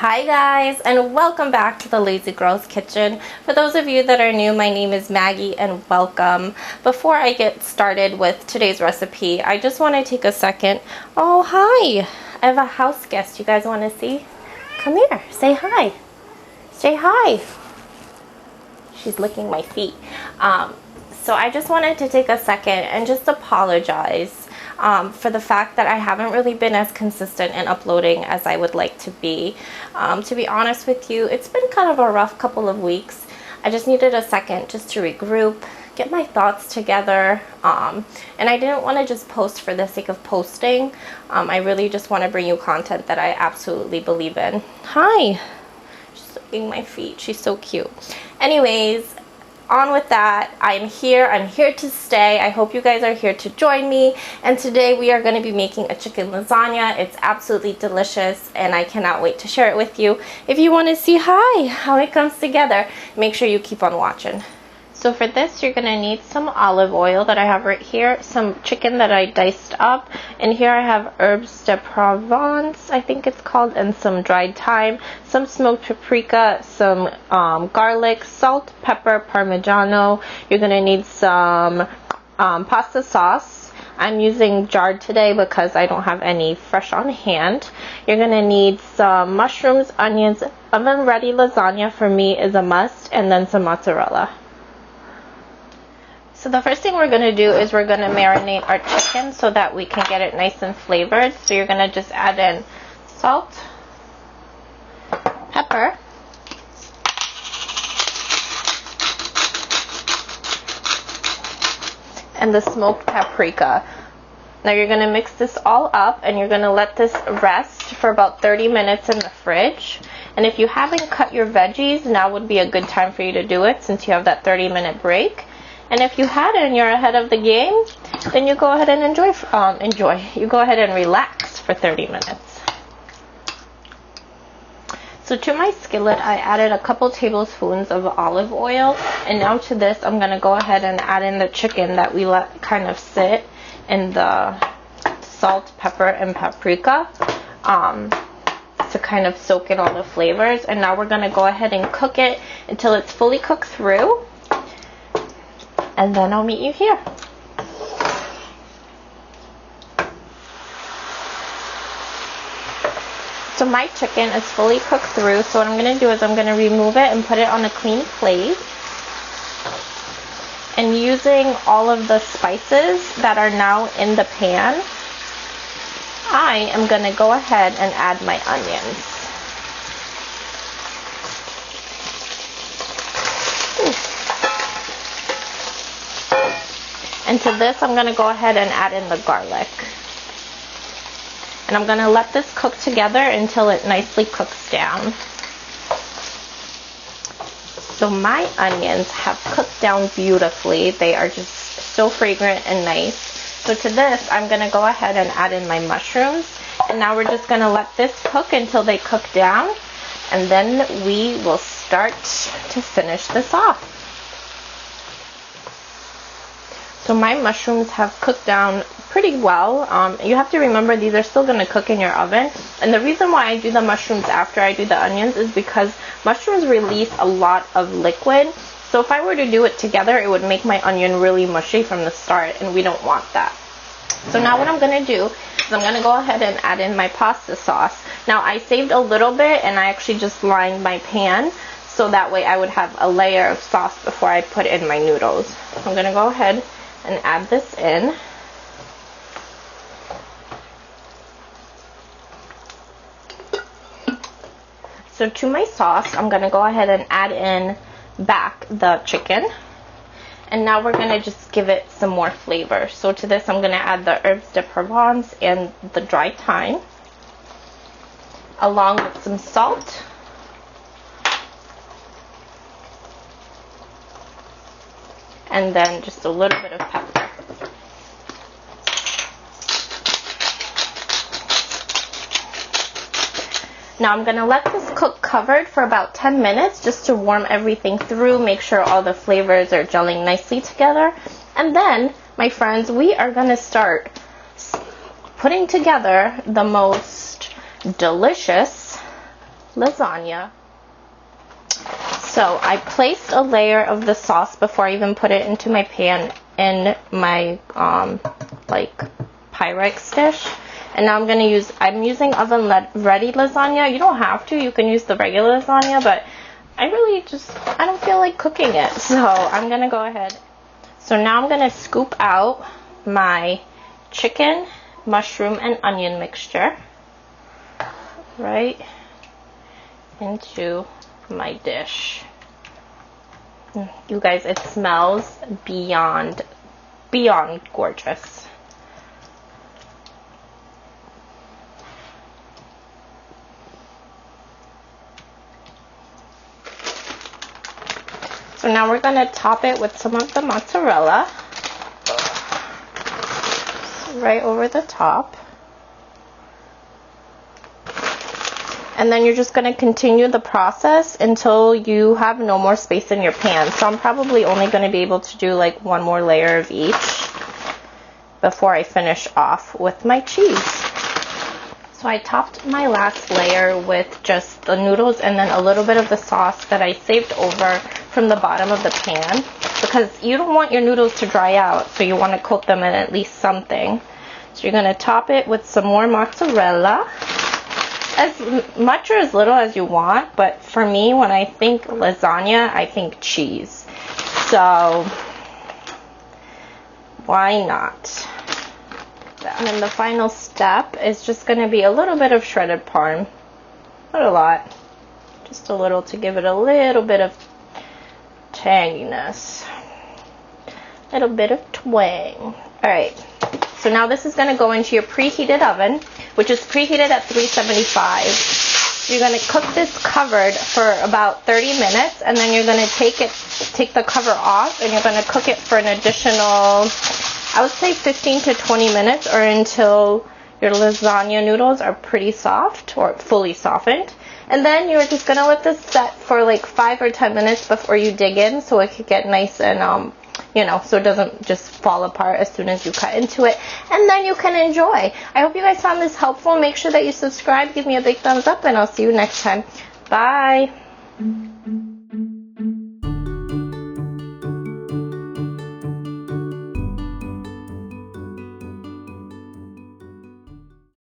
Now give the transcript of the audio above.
Hi guys, and welcome back to the Lazy Girls Kitchen. For those of you that are new, my name is Maggie and welcome. Before I get started with today's recipe, I just want to take a second. Oh, hi! I have a house guest. You guys want to see? Come here, say hi. Say hi. She's licking my feet. So I just wanted to take a second and just apologize for the fact that I haven't really been as consistent in uploading as I would like to be. To be honest with you, it's been kind of a rough couple of weeks. I just needed a second just to regroup, get my thoughts together, and I didn't want to just post for the sake of posting. I really just want to bring you content that I absolutely believe in. Hi! She's licking my feet. She's so cute. Anyways, on with that. I'm here to stay. I hope you guys are here to join me, and today we are going to be making a chicken lasagna. It's absolutely delicious and I cannot wait to share it with you. If you want to see how it comes together, make sure you keep on watching. So for this, you're going to need some olive oil that I have right here, some chicken that I diced up, and here I have herbes de Provence, I think it's called, and some dried thyme, some smoked paprika, some garlic, salt, pepper, parmigiano. You're going to need some pasta sauce. I'm using jarred today because I don't have any fresh on hand. You're going to need some mushrooms, onions, oven-ready lasagna for me is a must, and then some mozzarella. So the first thing we're going to do is we're going to marinate our chicken so that we can get it nice and flavored. So you're going to just add in salt, pepper, and the smoked paprika. Now you're going to mix this all up and you're going to let this rest for about 30 minutes in the fridge. And if you haven't cut your veggies, now would be a good time for you to do it since you have that 30-minute break. And if you hadn't, you're ahead of the game, then you go ahead and you go ahead and relax for 30 minutes. So to my skillet, I added a couple tablespoons of olive oil, and now to this, I'm gonna go ahead and add in the chicken that we let kind of sit in the salt, pepper, and paprika to kind of soak in all the flavors. And now we're gonna go ahead and cook it until it's fully cooked through. And then I'll meet you here. So my chicken is fully cooked through, so what I'm going to do is I'm going to remove it and put it on a clean plate. And using all of the spices that are now in the pan, I am going to go ahead and add my onions. And to this, I'm going to go ahead and add in the garlic. And I'm going to let this cook together until it nicely cooks down. So my onions have cooked down beautifully. They are just so fragrant and nice. So to this, I'm going to go ahead and add in my mushrooms. And now we're just going to let this cook until they cook down. And then we will start to finish this off. So my mushrooms have cooked down pretty well. You have to remember these are still going to cook in your oven. And the reason why I do the mushrooms after I do the onions is because mushrooms release a lot of liquid. So if I were to do it together, it would make my onion really mushy from the start, and we don't want that. So now what I'm going to do is I'm going to go ahead and add in my pasta sauce. Now I saved a little bit and I actually just lined my pan so that way I would have a layer of sauce before I put in my noodles. So I'm going to go ahead and add this in. So to my sauce, I'm going to go ahead and add in back the chicken. And now we're going to just give it some more flavor. So to this, I'm going to add the herbes de Provence and the dried thyme, along with some salt, and then just a little bit of pepper. Now I'm going to let this cook covered for about 10 minutes just to warm everything through, make sure all the flavors are gelling nicely together. And then, my friends, we are going to start putting together the most delicious lasagna. So I placed a layer of the sauce before I even put it into my pan in my like Pyrex dish. And now I'm using oven ready lasagna. You don't have to, you can use the regular lasagna, but I don't feel like cooking it. So I'm gonna go ahead. So now I'm gonna scoop out my chicken, mushroom, and onion mixture right into my dish. You guys, it smells beyond gorgeous. So now we're going to top it with some of the mozzarella right over the top. And then you're just going to continue the process until you have no more space in your pan. So I'm probably only going to be able to do like one more layer of each before I finish off with my cheese. So I topped my last layer with just the noodles and then a little bit of the sauce that I saved over from the bottom of the pan, because you don't want your noodles to dry out, so you want to coat them in at least something. So you're going to top it with some more mozzarella, as much or as little as you want, but for me, when I think lasagna, I think cheese. So why not? And then the final step is just going to be a little bit of shredded parm. Not a lot, just a little to give it a little bit of tanginess, a little bit of twang. Alright, so now this is going to go into your preheated oven, which is preheated at 375. You're going to cook this covered for about 30 minutes, and then you're going to take the cover off, and you're going to cook it for an additional, I would say 15 to 20 minutes, or until your lasagna noodles are pretty soft or fully softened. And then you're just going to let this set for like 5 or 10 minutes before you dig in, so it could get nice and, you know, so it doesn't just fall apart as soon as you cut into it. And then you can enjoy. I hope you guys found this helpful. Make sure that you subscribe, give me a big thumbs up, and I'll see you next time. Bye.